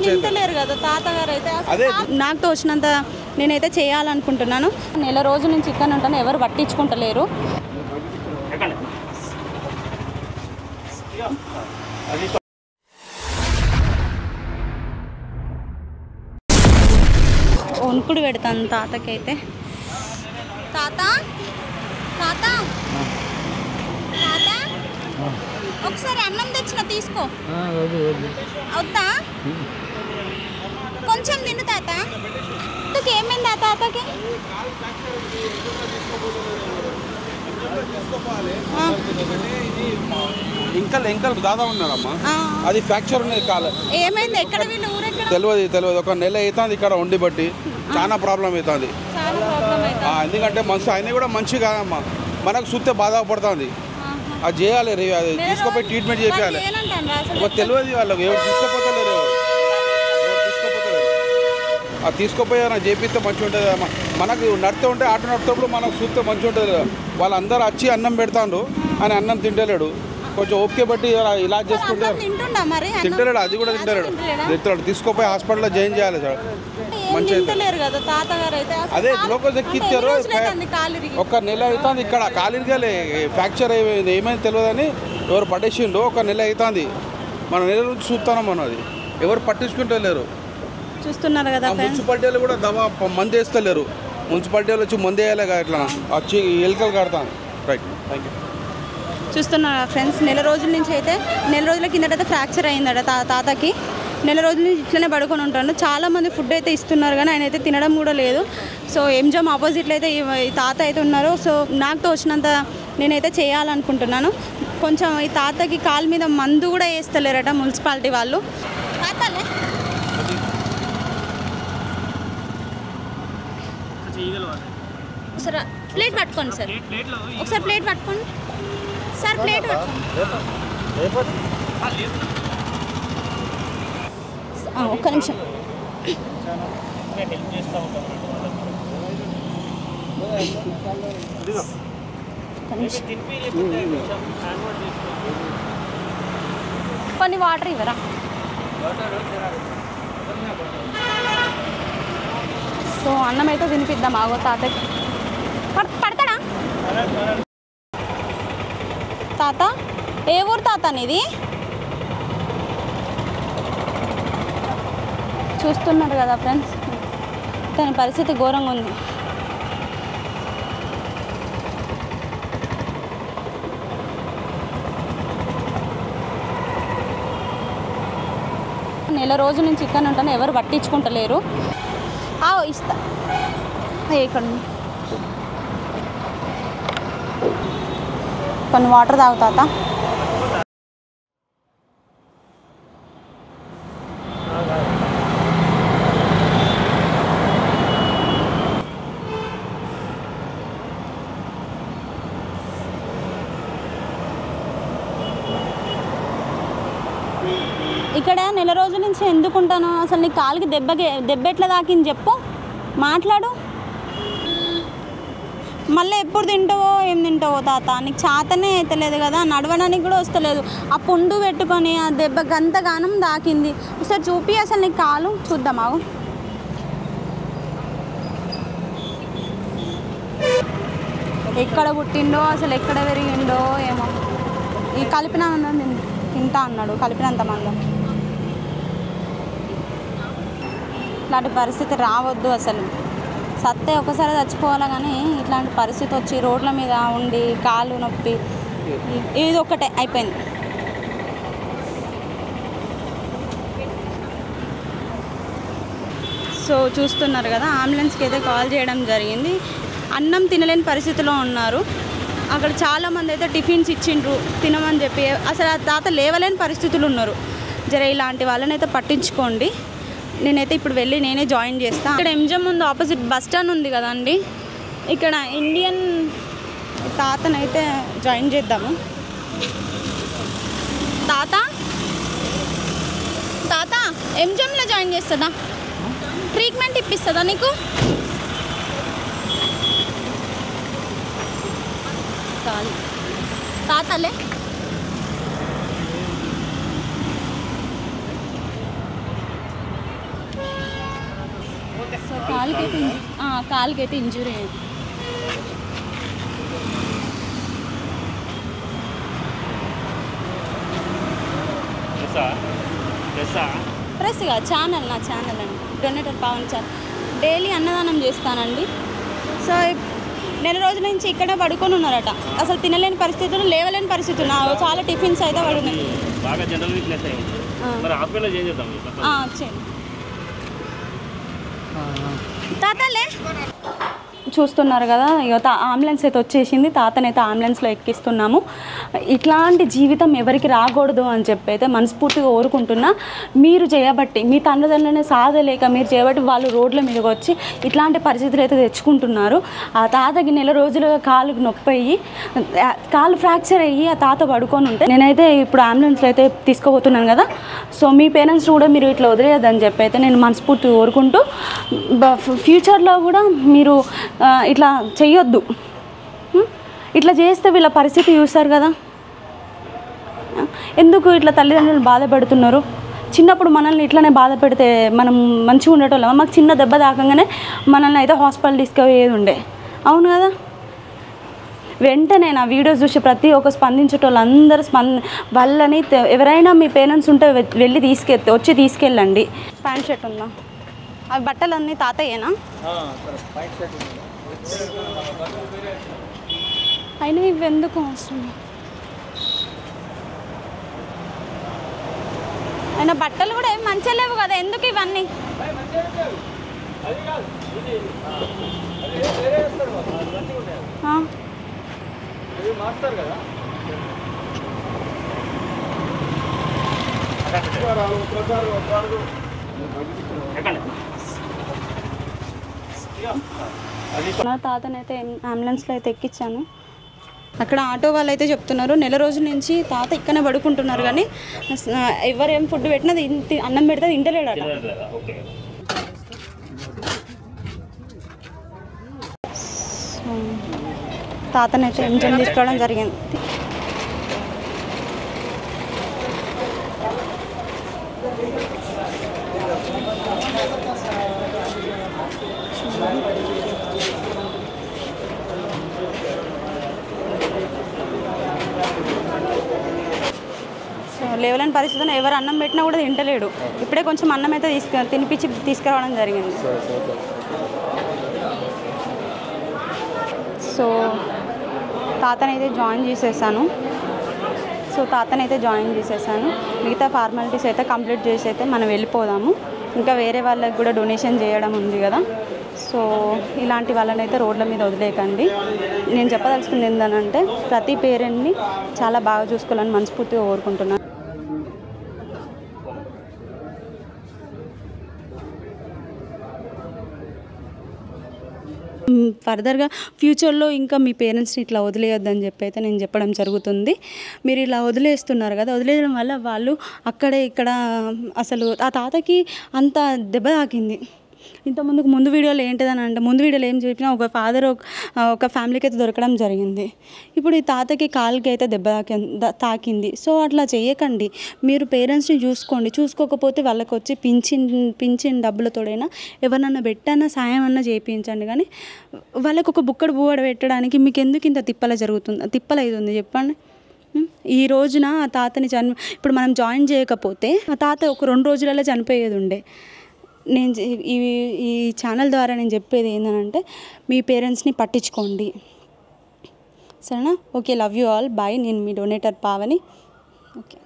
తింటలేరు కదా తాతగారు అయితే. నాకు తోచినంత నేనైతే చేయాలనుకుంటున్నాను. నెల రోజుల నుంచి ఇక్కడ ఉంటాను, ఎవరు పట్టించుకుంటలేరు. వణుకుడు పెడతాను తాతకైతే. తాత తాత తాత ఒకసారి అన్నం తెచ్చిన తీసుకో. వద్దా? కొంచెం తిను తాత. ఏమైంది ఆ తాతకి? ఇంకా దాదా ఉన్నారమ్మా, అది ఫ్రాక్చర్ ఉన్నది కాలు. ఏమైంది? ఎక్కడ వీళ్ళు ఊరెక్కడ? తెలియదు. ఒక నెల అవుతుంది ఇక్కడ ఉండి బట్టి చాలా ప్రాబ్లం అవుతుంది. ఎందుకంటే మనసు ఆయన కూడా మంచి కాదమ్మా, మనకు చూస్తే బాధపడుతుంది. అది చేయాలి, అది తీసుకుపోయి ట్రీట్మెంట్ చేయాలి. తెలియదు వాళ్ళకి, ఎవరు తీసుకోపోతలేరు. అది తీసుకుపోయి నాకు చేపిస్తే మంచిగా ఉంటుంది అమ్మా. మనకు నడుతూ ఉంటే ఆటో నడుతున్నప్పుడు మనకు చూస్తే మంచిగా ఉంటుంది. వాళ్ళందరూ వచ్చి అన్నం పెడతాడు, అని అన్నం తింటలేడు. కొంచెం ఓకే బట్టి ఇలా చేసుకుంటే తింటలేడు, అది కూడా తింటలేడు. తీసుకుపోయి హాస్పిటల్లో జాయిన్ చేయాలి సార్. మంచిగా అదే గ్లూకోజ్ ఎక్కిచ్చారు. ఒక నెల అవుతుంది ఇక్కడ కాలిరిగాలి, ఫ్రాక్చర్ ఏమైంది తెలియదని ఎవరు పట్టేసిండు. ఒక నెల అవుతుంది, మన నెల నుంచి చూస్తున్నాం మనం. అది ఎవరు పట్టించుకుంటలేరు. చూస్తున్నారు కదా. మున్సిపాలిటీలు కూడా దవా మంది వేస్తలేరు. మున్సిపాలిటీలు వచ్చి మంది వేయాలి కదా, ఇట్లా వచ్చి ఎలుకలు కడతాను. Right, thank you. చూస్తున్నారు ఫ్రెండ్స్, నెల రోజుల కిందటైతే ఫ్రాక్చర్ అయిందట తాతకి. నెల రోజుల నుంచి ఇట్లనే పడుకొని ఉంటాడు. చాలామంది ఫుడ్ అయితే ఇస్తున్నారు కానీ ఆయన అయితే తినడం కూడా లేదు. సో ఎంజామ్ ఆపోజిట్లో అయితే ఈ తాత అయితే ఉన్నారు. సో నాకు తోచినంత నేనైతే చేయాలనుకుంటున్నాను. కొంచెం ఈ తాతకి కాలు మీద మందు కూడా వేస్తలేరట మున్సిపాలిటీ వాళ్ళు. తాతలే సార్, ప్లేట్ పట్టుకోండి సార్. ఒకసారి ప్లేట్ పట్టుకోండి సార్. ప్లేట్ ఒక్క నిమిషం. కొన్ని వాటర్ ఇవ్వరా? సో అన్నం అయితే తినిపిద్దాం ఆగో తాతకి. పడతాడా తాత? ఏ ఊరు తాత నీది? చూస్తున్నారు కదా ఫ్రెండ్స్, తన పరిస్థితి ఘోరంగా ఉంది. నెల రోజుల నుంచి ఇక్కడ ఉంటాను, ఎవరు పట్టించుకుంటలేరు. ఇస్తా ఇక్కడ కొన్ని వాటర్ తాగుతాత. ఇక్కడ నెల రోజుల నుంచి ఎందుకుంటాను? అసలు నీ కాలుకి దెబ్బ ఎట్లా తాకింది చెప్పు, మాట్లాడు. మళ్ళీ ఎప్పుడు తింటావో ఏం తింటావో తాత? నీకు చాతనే అవుతలేదు కదా, నడవడానికి కూడా వస్తలేదు. ఆ పుండు పెట్టుకొని ఆ దెబ్బ గంతగానం తాకింది. ఒకసారి చూపి అసలు నీకు కాలు చూద్దామా? ఎక్కడ పుట్టిండో అసలు ఎక్కడ పెరిగిండో ఏమో. ఈ కలిపిన తింటా అన్నాడు, కలిపినంత మందం. ఇట్లాంటి పరిస్థితి రావద్దు అసలు. సత్తే ఒకసారి చచ్చిపోవాలి కానీ ఇట్లాంటి పరిస్థితి వచ్చి రోడ్ల మీద ఉండి కాలు నొప్పి ఇది ఒక్కటే అయిపోయింది. సో చూస్తున్నారు కదా, అంబులెన్స్కి అయితే కాల్ చేయడం జరిగింది. అన్నం తినలేని పరిస్థితిలో ఉన్నారు. అక్కడ చాలామంది అయితే టిఫిన్స్ ఇచ్చిండ్రు తినమని చెప్పి. అసలు ఆ తాత లేవలేని పరిస్థితులు ఉన్నారు. జర ఇలాంటి వాళ్ళని అయితే పట్టించుకోండి. నేనైతే ఇప్పుడు వెళ్ళి నేనే జాయిన్ చేస్తాను. ఇక్కడ ఎంజమ్ ముందు ఆపోజిట్ బస్ స్టాండ్ ఉంది కదండి, ఇక్కడ ఇండియన్ తాతనైతే జాయిన్ చేద్దాము. తాత తాత ఎంజమ్లో జాయిన్ చేస్తుందా? ట్రీట్మెంట్ ఇప్పిస్తుందా నీకు? తాతలే కాలుకైతే ఇంజురీ అయింది. ప్రెస్గా ఛానల్, నా ఛానల్ అండి, డొనేటర్ పవన్ ఛానల్. డైలీ అన్నదానం చేస్తానండి. సో నెల రోజుల నుంచి ఇక్కడే పడుకొని ఉన్నారట. అసలు తినలేని పరిస్థితులు, లేవలేని పరిస్థితులు. చాలా టిఫిన్స్ అయితే పడున్నాయి. తాతలే చూస్తున్నారు కదా, ఇక అంబులెన్స్ అయితే వచ్చేసింది. తాతనైతే అంబులెన్స్లో ఎక్కిస్తున్నాము. ఇట్లాంటి జీవితం ఎవరికి రాకూడదు అని చెప్పి అయితే మనస్ఫూర్తిగా కోరుకుంటున్నా. మీరు చేయబట్టి, మీ తల్లిదండ్రులనే సాధలేక మీరు చేయబట్టి వాళ్ళు రోడ్ల మీదకి వచ్చి ఇట్లాంటి పరిస్థితులు అయితే తెచ్చుకుంటున్నారు. ఆ తాతకి నెల రోజులుగా కాలుకి నొప్పి అయ్యి, కాలు ఫ్రాక్చర్ అయ్యి ఆ తాత పడుకొని ఉంటే, నేనైతే ఇప్పుడు అంబులెన్స్లో అయితే తీసుకుపోతున్నాను కదా. సో మీ పేరెంట్స్ కూడా మీరు ఇట్లా వదిలేయద్దని చెప్పి అయితే నేను మనస్ఫూర్తిగా కోరుకుంటూ, ఫ్యూచర్లో కూడా మీరు ఇట్లా చెయ్యొద్దు. ఇట్లా చేస్తే వీళ్ళ పరిస్థితి చూస్తారు కదా. ఎందుకు ఇట్లా తల్లిదండ్రులు బాధపడుతున్నారు? చిన్నప్పుడు మనల్ని ఇట్లనే బాధ పెడితే మనం మంచిగా ఉండేటోళ్ళం. మాకు చిన్న దెబ్బ తాకంగానే మనల్ని అయితే హాస్పిటల్ తీసుకుపోయేది ఉండే, అవును కదా. వెంటనే నా వీడియోస్ చూసి ప్రతి ఒక్క స్పందించేటోళ్ళు అందరూ వాళ్ళని, ఎవరైనా మీ పేరెంట్స్ ఉంటే వెళ్ళి వచ్చి తీసుకెళ్ళండి. ప్యాంట్ షర్ట్ ఉందా? అవి బట్టలన్నీ తాతయ్యేనా? అయినా ఇవి ఎందుకు అవసరం? అయినా బట్టలు కూడా ఏమి మంచిగా లేవు కదా, ఎందుకు ఇవన్నీ? నా తాతనైతే అంబులెన్స్లో అయితే ఎక్కించాను. అక్కడ ఆటో వాళ్ళు అయితే చెప్తున్నారు నెల రోజుల నుంచి తాత ఇక్కడనే పడుకుంటున్నారు, కానీ ఎవరేం ఫుడ్ పెట్టినా అన్నం పెడితే తింటలేడట. తాతనైతే ఎంజాయ్ తీసుకోవడం జరిగింది. లేవలేని పరిస్థితిలో ఎవరు అన్నం పెట్టినా కూడా తింటలేడు. ఇప్పుడే కొంచెం అన్నం అయితే తినిపించి తీసుకురావడం జరిగింది. సో తాతనైతే జాయిన్ చేసేసాను. మిగతా ఫార్మాలిటీస్ అయితే కంప్లీట్ చేసి అయితే మనం వెళ్ళిపోదాము. ఇంకా వేరే వాళ్ళకి కూడా డొనేషన్ చేయడం ఉంది కదా. సో ఇలాంటి వాళ్ళనైతే రోడ్ల మీద వదిలేయకండి. నేను చెప్పదలుచుకుంది ఏంటంటే ప్రతి పేరెంట్ని చాలా బాగా చూసుకోవాలని మనస్ఫూర్తిగా కోరుకుంటున్నాను. ఫర్దర్గా ఫ్యూచర్లో ఇంకా మీ పేరెంట్స్ని ఇట్లా వదిలేయొద్దని చెప్పి అయితే నేను చెప్పడం జరుగుతుంది. మీరు ఇలా వదిలేస్తున్నారు కదా, వదిలేయడం వల్ల వాళ్ళు అక్కడే ఇక్కడ అసలు ఆ తాతకి అంత దెబ్బ తాకింది. ముందు వీడియోలో ఏంటిదని అంటే, ముందు వీడియోలో ఏం చెప్పినా ఒక ఫాదర్ ఒక ఫ్యామిలీకి అయితే దొరకడం జరిగింది. ఇప్పుడు ఈ తాతకి కాలుకి అయితే దెబ్బ తాకింది. సో అట్లా చేయకండి. మీరు పేరెంట్స్ని చూసుకోండి. చూసుకోకపోతే వాళ్ళకి వచ్చి పింఛన్ డబ్బులతోడైనా ఎవరన్నా పెట్టన్నా సాయం అన్నా చేయించండి. కానీ వాళ్ళకు ఒక బుక్కడు బువ్వడ పెట్టడానికి మీకు ఎందుకు ఇంత తిప్పలవుతుంది చెప్పండి. ఈ రోజున ఆ తాతని ఇప్పుడు మనం జాయిన్ చేయకపోతే ఆ తాత ఒక 2 రోజులలో చనిపోయేది ఉండే. నేను ఈ ఛానల్ ద్వారా నేను చెప్పేది ఏంటంటే మీ పేరెంట్స్ని పట్టించుకోండి, సరేనా? Okay, love you all, bye. నేను మీ డొనేటర్ పావని. ఓకే.